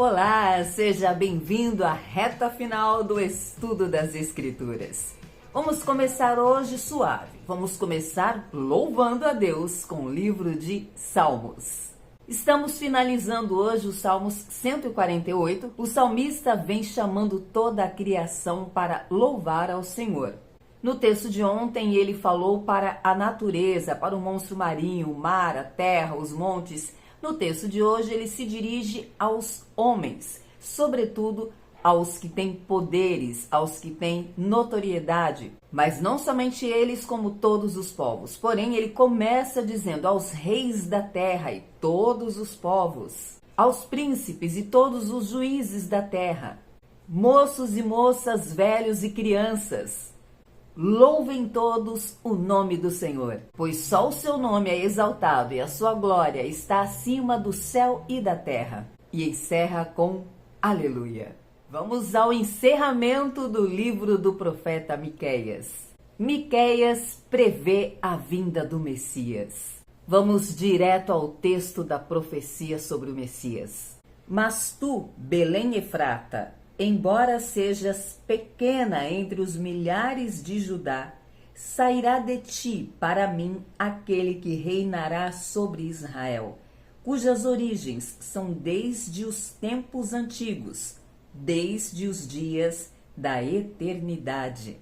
Olá, seja bem-vindo à reta final do estudo das Escrituras. Vamos começar hoje suave. Vamos começar louvando a Deus com o livro de Salmos. Estamos finalizando hoje o Salmos 148. O salmista vem chamando toda a criação para louvar ao Senhor. No texto de ontem, ele falou para a natureza, para o monstro marinho, o mar, a terra, os montes. No texto de hoje, ele se dirige aos homens, sobretudo aos que têm poderes, aos que têm notoriedade. Mas não somente eles, como todos os povos. Porém, ele começa dizendo aos reis da terra e todos os povos, aos príncipes e todos os juízes da terra, moços e moças, velhos e crianças. Louvem todos o nome do Senhor, pois só o seu nome é exaltado e a sua glória está acima do céu e da terra. E encerra com aleluia. Vamos ao encerramento do livro do profeta Miqueias. Miqueias prevê a vinda do Messias. Vamos direto ao texto da profecia sobre o Messias. Mas tu, Belém Efrata, embora sejas pequena entre os milhares de Judá, sairá de ti para mim aquele que reinará sobre Israel, cujas origens são desde os tempos antigos, desde os dias da eternidade.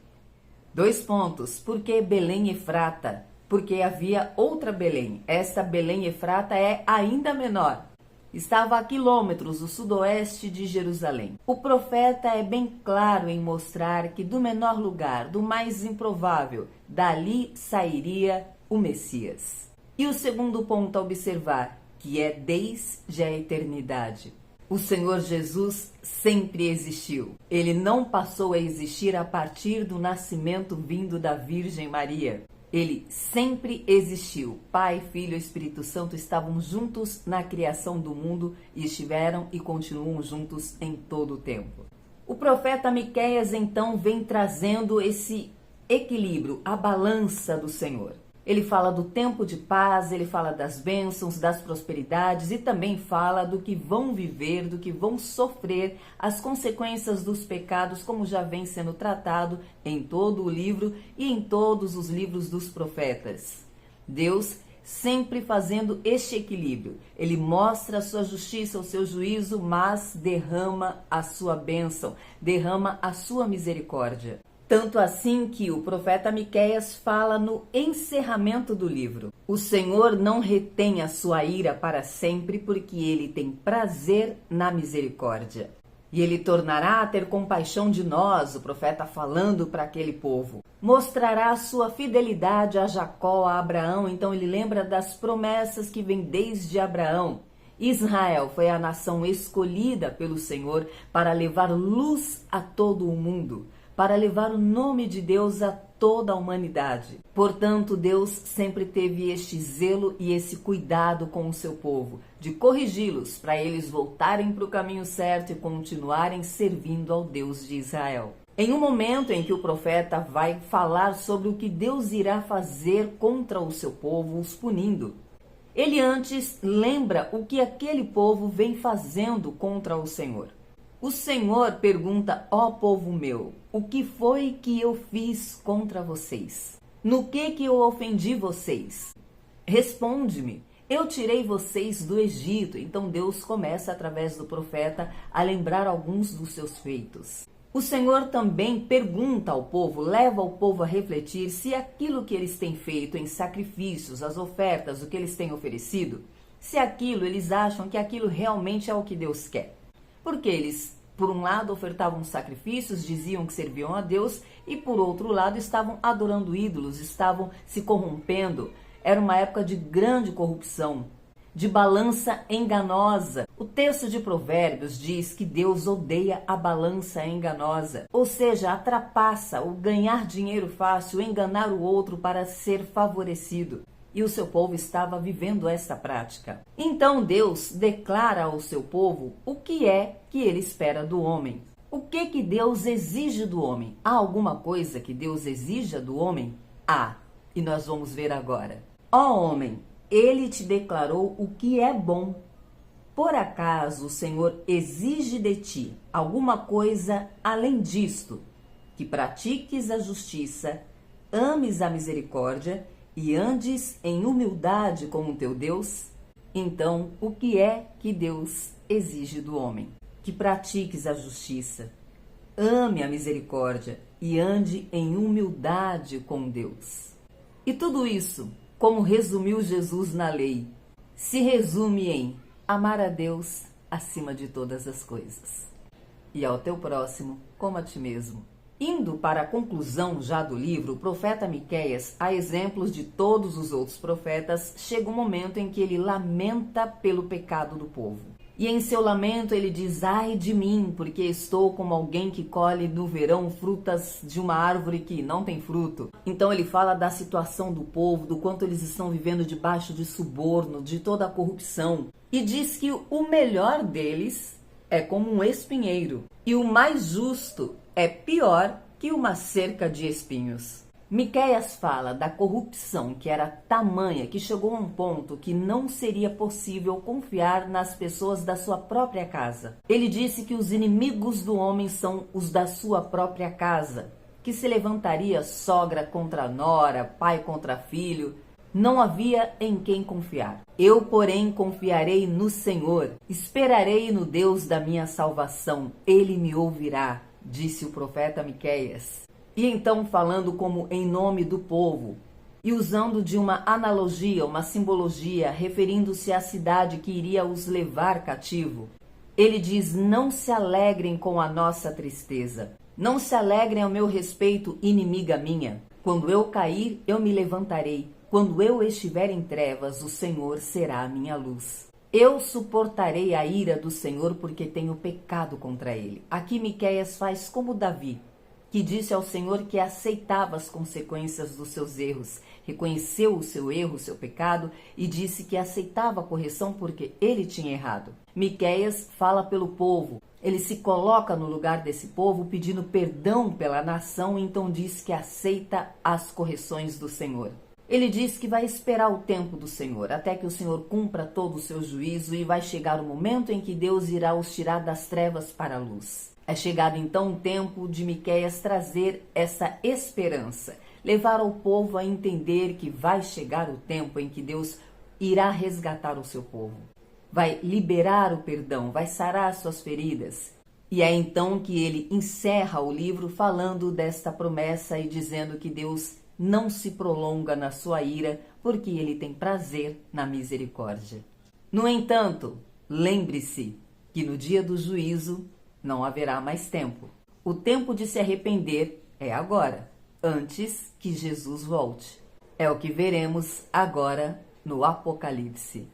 2 pontos. Por que Belém Efrata? Porque havia outra Belém. Esta Belém Efrata é ainda menor. Estava a quilômetros do sudoeste de Jerusalém. O profeta é bem claro em mostrar que do menor lugar, do mais improvável, dali sairia o Messias. E o segundo ponto a observar, que é desde a eternidade. O Senhor Jesus sempre existiu. Ele não passou a existir a partir do nascimento vindo da Virgem Maria. Ele sempre existiu. Pai, Filho e Espírito Santo estavam juntos na criação do mundo e estiveram e continuam juntos em todo o tempo. O profeta Miqueias então vem trazendo esse equilíbrio, a balança do Senhor. Ele fala do tempo de paz, ele fala das bênçãos, das prosperidades e também fala do que vão viver, do que vão sofrer, as consequências dos pecados, como já vem sendo tratado em todo o livro e em todos os livros dos profetas. Deus sempre fazendo este equilíbrio. Ele mostra a sua justiça, o seu juízo, mas derrama a sua bênção, derrama a sua misericórdia. Tanto assim que o profeta Miqueias fala no encerramento do livro. O Senhor não retém a sua ira para sempre, porque ele tem prazer na misericórdia. E ele tornará a ter compaixão de nós, o profeta falando para aquele povo. Mostrará a sua fidelidade a Jacó, a Abraão. Então ele lembra das promessas que vêm desde Abraão. Israel foi a nação escolhida pelo Senhor para levar luz a todo o mundo, para levar o nome de Deus a toda a humanidade. Portanto, Deus sempre teve este zelo e esse cuidado com o seu povo, de corrigi-los para eles voltarem para o caminho certo e continuarem servindo ao Deus de Israel. Em um momento em que o profeta vai falar sobre o que Deus irá fazer contra o seu povo, os punindo, ele antes lembra o que aquele povo vem fazendo contra o Senhor. O Senhor pergunta: ó povo meu, o que foi que eu fiz contra vocês? No que eu ofendi vocês? Responde-me. Eu tirei vocês do Egito. Então Deus começa, através do profeta, a lembrar alguns dos seus feitos. O Senhor também pergunta ao povo, leva o povo a refletir se aquilo que eles têm feito em sacrifícios, as ofertas, o que eles têm oferecido, se aquilo, eles acham que aquilo realmente é o que Deus quer. Porque eles, por um lado, ofertavam sacrifícios, diziam que serviam a Deus, e por outro lado, estavam adorando ídolos, estavam se corrompendo. Era uma época de grande corrupção, de balança enganosa. O texto de Provérbios diz que Deus odeia a balança enganosa, ou seja, a trapaça, o ganhar dinheiro fácil, enganar o outro para ser favorecido. E o seu povo estava vivendo essa prática. Então Deus declara ao seu povo o que é que ele espera do homem. O que Deus exige do homem? Há alguma coisa que Deus exija do homem? Há, e nós vamos ver agora. Ó homem, ele te declarou o que é bom. Por acaso o Senhor exige de ti alguma coisa além disto? Que pratiques a justiça, ames a misericórdia e andes em humildade com o teu Deus? Então, o que é que Deus exige do homem? Que pratiques a justiça, ame a misericórdia e ande em humildade com Deus. E tudo isso, como resumiu Jesus na lei, se resume em amar a Deus acima de todas as coisas. E ao teu próximo como a ti mesmo. Indo para a conclusão já do livro, o profeta Miqueias, a exemplos de todos os outros profetas, chega um momento em que ele lamenta pelo pecado do povo. E em seu lamento ele diz: ai de mim, porque estou como alguém que colhe no verão frutas de uma árvore que não tem fruto. Então ele fala da situação do povo, do quanto eles estão vivendo debaixo de suborno, de toda a corrupção. E diz que o melhor deles é como um espinheiro, e o mais justo é pior que uma cerca de espinhos. Miqueias fala da corrupção que era tamanha que chegou a um ponto que não seria possível confiar nas pessoas da sua própria casa. Ele disse que os inimigos do homem são os da sua própria casa, que se levantaria sogra contra nora, pai contra filho. Não havia em quem confiar. Eu, porém, confiarei no Senhor, esperarei no Deus da minha salvação, ele me ouvirá, disse o profeta Miqueias. E então, falando como em nome do povo, e usando de uma analogia, uma simbologia, referindo-se à cidade que iria os levar cativo, ele diz: não se alegrem com a nossa tristeza, não se alegrem ao meu respeito, inimiga minha. Quando eu cair, eu me levantarei. Quando eu estiver em trevas, o Senhor será a minha luz. Eu suportarei a ira do Senhor, porque tenho pecado contra ele. Aqui Miqueias faz como Davi, que disse ao Senhor que aceitava as consequências dos seus erros, reconheceu o seu erro, o seu pecado, e disse que aceitava a correção porque ele tinha errado. Miqueias fala pelo povo, ele se coloca no lugar desse povo pedindo perdão pela nação, e então diz que aceita as correções do Senhor. Ele diz que vai esperar o tempo do Senhor, até que o Senhor cumpra todo o seu juízo, e vai chegar o momento em que Deus irá os tirar das trevas para a luz. É chegado então o tempo de Miqueias trazer essa esperança, levar o povo a entender que vai chegar o tempo em que Deus irá resgatar o seu povo, vai liberar o perdão, vai sarar suas feridas. E é então que ele encerra o livro falando desta promessa e dizendo que Deus não se prolonga na sua ira, porque ele tem prazer na misericórdia. No entanto, lembre-se que no dia do juízo não haverá mais tempo. O tempo de se arrepender é agora, antes que Jesus volte. É o que veremos agora no Apocalipse.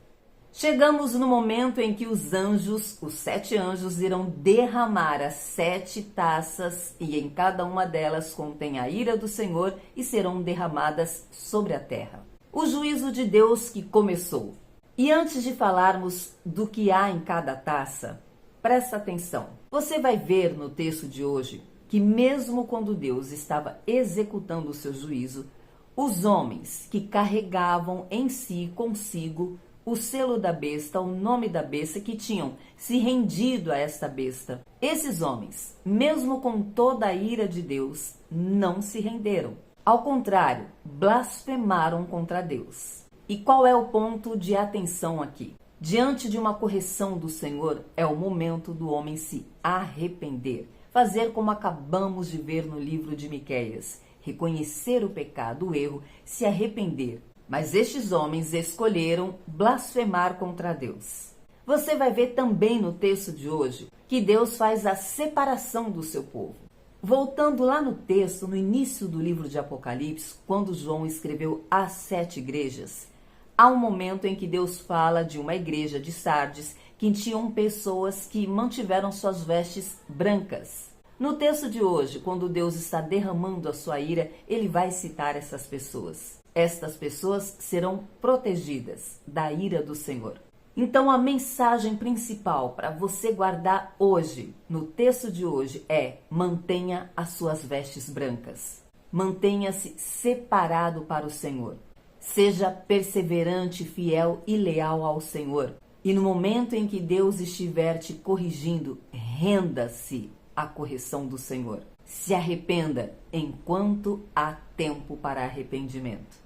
Chegamos no momento em que os anjos, os 7 anjos, irão derramar as 7 taças, e em cada uma delas contém a ira do Senhor, e serão derramadas sobre a terra. O juízo de Deus que começou. E antes de falarmos do que há em cada taça, presta atenção. Você vai ver no texto de hoje que mesmo quando Deus estava executando o seu juízo, os homens que carregavam em si, consigo, o selo da besta, o nome da besta, que tinham se rendido a esta besta. Esses homens, mesmo com toda a ira de Deus, não se renderam. Ao contrário, blasfemaram contra Deus. E qual é o ponto de atenção aqui? Diante de uma correção do Senhor, é o momento do homem se arrepender. Fazer como acabamos de ver no livro de Miqueias. Reconhecer o pecado, o erro, se arrepender. Mas estes homens escolheram blasfemar contra Deus. Você vai ver também no texto de hoje que Deus faz a separação do seu povo. Voltando lá no texto, no início do livro de Apocalipse, quando João escreveu as 7 igrejas, há um momento em que Deus fala de uma igreja de Sardes que tinham pessoas que mantiveram suas vestes brancas. No texto de hoje, quando Deus está derramando a sua ira, ele vai citar essas pessoas. Estas pessoas serão protegidas da ira do Senhor. Então a mensagem principal para você guardar hoje, no texto de hoje, é: mantenha as suas vestes brancas. Mantenha-se separado para o Senhor. Seja perseverante, fiel e leal ao Senhor. E no momento em que Deus estiver te corrigindo, renda-se à correção do Senhor. Se arrependa enquanto há tempo para arrependimento.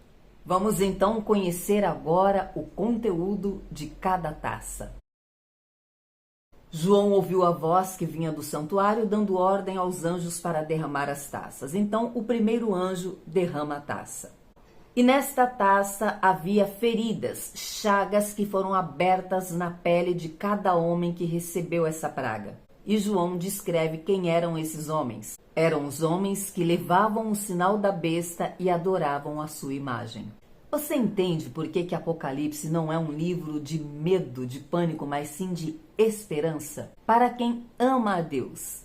Vamos então conhecer agora o conteúdo de cada taça. João ouviu a voz que vinha do santuário dando ordem aos anjos para derramar as taças. Então o primeiro anjo derrama a taça. E nesta taça havia feridas, chagas que foram abertas na pele de cada homem que recebeu essa praga. E João descreve quem eram esses homens. Eram os homens que levavam o sinal da besta e adoravam a sua imagem. Você entende por que Apocalipse não é um livro de medo, de pânico, mas sim de esperança? Para quem ama a Deus,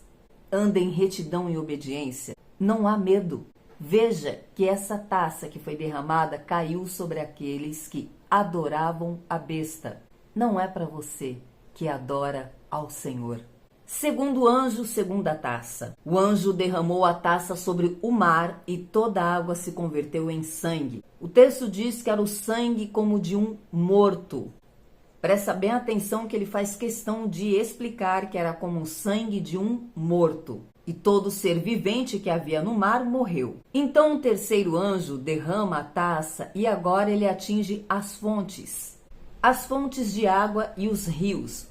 anda em retidão e obediência, não há medo. Veja que essa taça que foi derramada caiu sobre aqueles que adoravam a besta. Não é para você que adora ao Senhor. Segundo anjo, segunda taça. O anjo derramou a taça sobre o mar e toda a água se converteu em sangue. O texto diz que era o sangue como de um morto. Presta bem atenção que ele faz questão de explicar que era como o sangue de um morto. E todo ser vivente que havia no mar morreu. Então o terceiro anjo derrama a taça e agora ele atinge as fontes de água e os rios.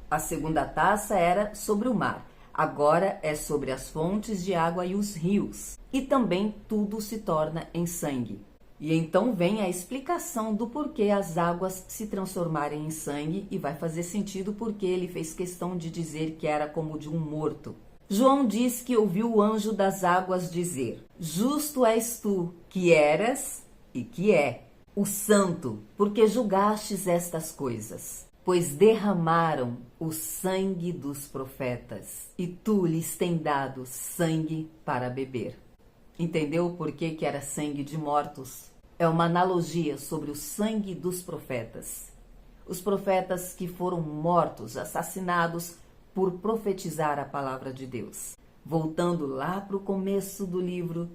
A segunda taça era sobre o mar, agora é sobre as fontes de água e os rios. E também tudo se torna em sangue. E então vem a explicação do porquê as águas se transformarem em sangue e vai fazer sentido porque ele fez questão de dizer que era como de um morto. João diz que ouviu o anjo das águas dizer: Justo és tu, que eras e que é, o santo, porque julgastes estas coisas. Pois derramaram o sangue dos profetas, e tu lhes tem dado sangue para beber. Entendeu por que era sangue de mortos? É uma analogia sobre o sangue dos profetas. Os profetas que foram mortos, assassinados, por profetizar a palavra de Deus. Voltando lá para o começo do livro,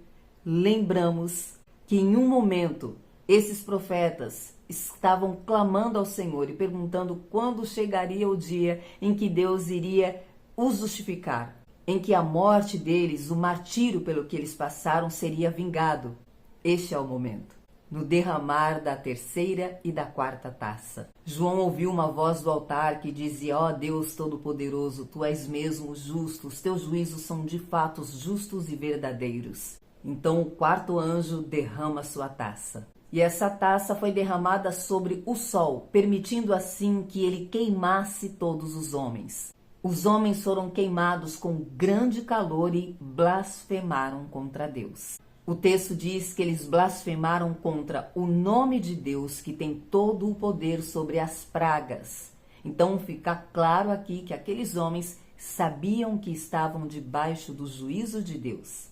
lembramos que em um momento esses profetas estavam clamando ao Senhor e perguntando quando chegaria o dia em que Deus iria os justificar, em que a morte deles, o martírio pelo que eles passaram, seria vingado. Este é o momento. No derramar da terceira e da quarta taça. João ouviu uma voz do altar que dizia: ó Deus Todo-Poderoso, tu és mesmo justo, os teus juízos são de fato justos e verdadeiros. Então o quarto anjo derrama sua taça. E essa taça foi derramada sobre o sol, permitindo assim que ele queimasse todos os homens. Os homens foram queimados com grande calor e blasfemaram contra Deus. O texto diz que eles blasfemaram contra o nome de Deus, que tem todo o poder sobre as pragas. Então fica claro aqui que aqueles homens sabiam que estavam debaixo do juízo de Deus.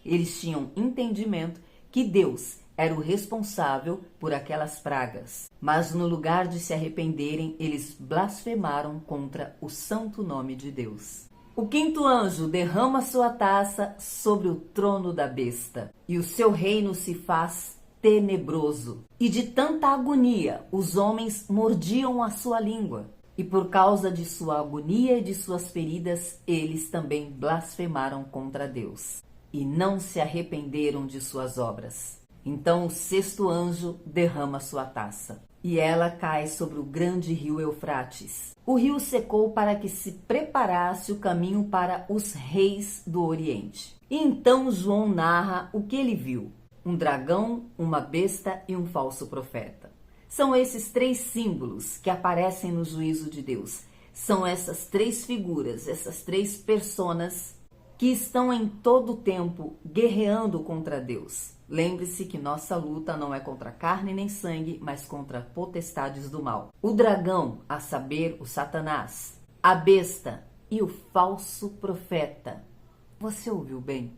Eles tinham entendimento que Deus era o responsável por aquelas pragas. Mas no lugar de se arrependerem, eles blasfemaram contra o santo nome de Deus. O quinto anjo derrama sua taça sobre o trono da besta, e o seu reino se faz tenebroso. E de tanta agonia, os homens mordiam a sua língua. E por causa de sua agonia e de suas feridas, eles também blasfemaram contra Deus. E não se arrependeram de suas obras. Então o sexto anjo derrama sua taça, e ela cai sobre o grande rio Eufrates. O rio secou para que se preparasse o caminho para os reis do Oriente. E então João narra o que ele viu: um dragão, uma besta e um falso profeta. São esses três símbolos que aparecem no juízo de Deus. São essas três figuras, essas três personas que estão em todo o tempo guerreando contra Deus. Lembre-se que nossa luta não é contra carne nem sangue, mas contra potestades do mal. O dragão, a saber, o Satanás, a besta e o falso profeta. Você ouviu bem?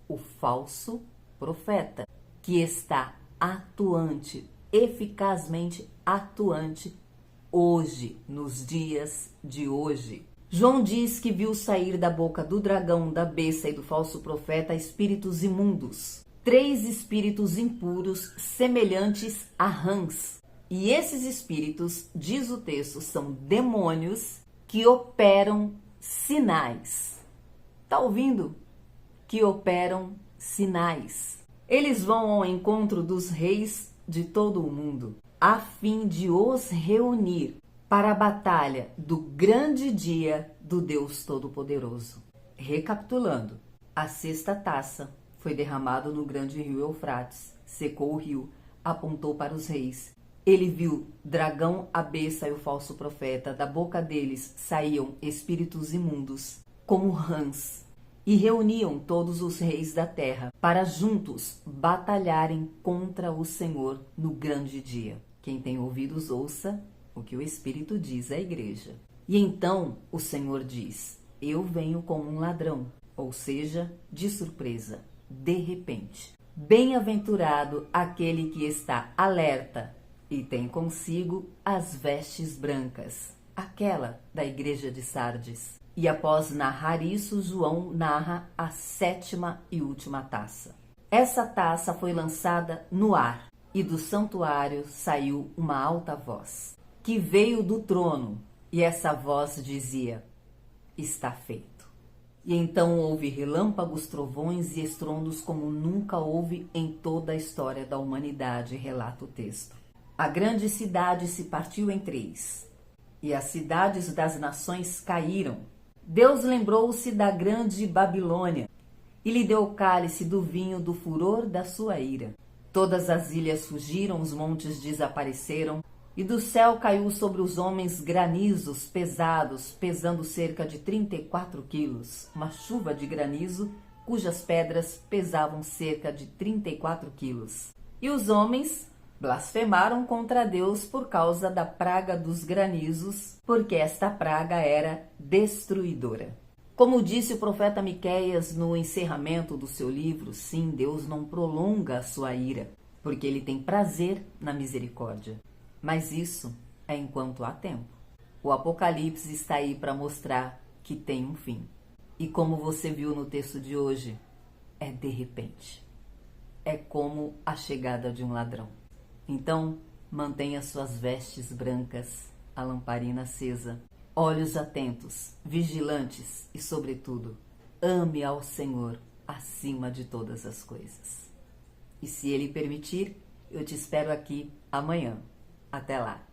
O falso profeta, que está atuante, eficazmente atuante hoje, nos dias de hoje. João diz que viu sair da boca do dragão, da besta e do falso profeta espíritos imundos. 3 espíritos impuros semelhantes a rãs. E esses espíritos, diz o texto, são demônios que operam sinais. Tá ouvindo? Que operam sinais. Eles vão ao encontro dos reis de todo o mundo, a fim de os reunir para a batalha do grande dia do Deus Todo-Poderoso. Recapitulando, a sexta taça foi derramada no grande rio Eufrates, secou o rio, apontou para os reis. Ele viu dragão, a besta e o falso profeta, da boca deles saíam espíritos imundos, como rãs, e reuniam todos os reis da terra para juntos batalharem contra o Senhor no grande dia. Quem tem ouvidos, ouça o que o Espírito diz à igreja. E então o Senhor diz: eu venho como um ladrão, ou seja, de surpresa, de repente. Bem-aventurado aquele que está alerta e tem consigo as vestes brancas, aquela da igreja de Sardes. E após narrar isso, João narra a sétima e última taça. Essa taça foi lançada no ar, e do santuário saiu uma alta voz, que veio do trono, e essa voz dizia: está feito. E então houve relâmpagos, trovões e estrondos como nunca houve em toda a história da humanidade, relata o texto. A grande cidade se partiu em três, e as cidades das nações caíram. Deus lembrou-se da grande Babilônia, e lhe deu o cálice do vinho do furor da sua ira. Todas as ilhas fugiram, os montes desapareceram, e do céu caiu sobre os homens granizos pesados, pesando cerca de 34 quilos, uma chuva de granizo, cujas pedras pesavam cerca de 34 quilos. E os homens blasfemaram contra Deus por causa da praga dos granizos, porque esta praga era destruidora. Como disse o profeta Miqueias no encerramento do seu livro, sim, Deus não prolonga a sua ira, porque ele tem prazer na misericórdia. Mas isso é enquanto há tempo. O Apocalipse está aí para mostrar que tem um fim. E como você viu no texto de hoje, é de repente. É como a chegada de um ladrão. Então, mantenha suas vestes brancas, a lamparina acesa, olhos atentos, vigilantes e, sobretudo, ame ao Senhor acima de todas as coisas. E se Ele permitir, eu te espero aqui amanhã. Até lá!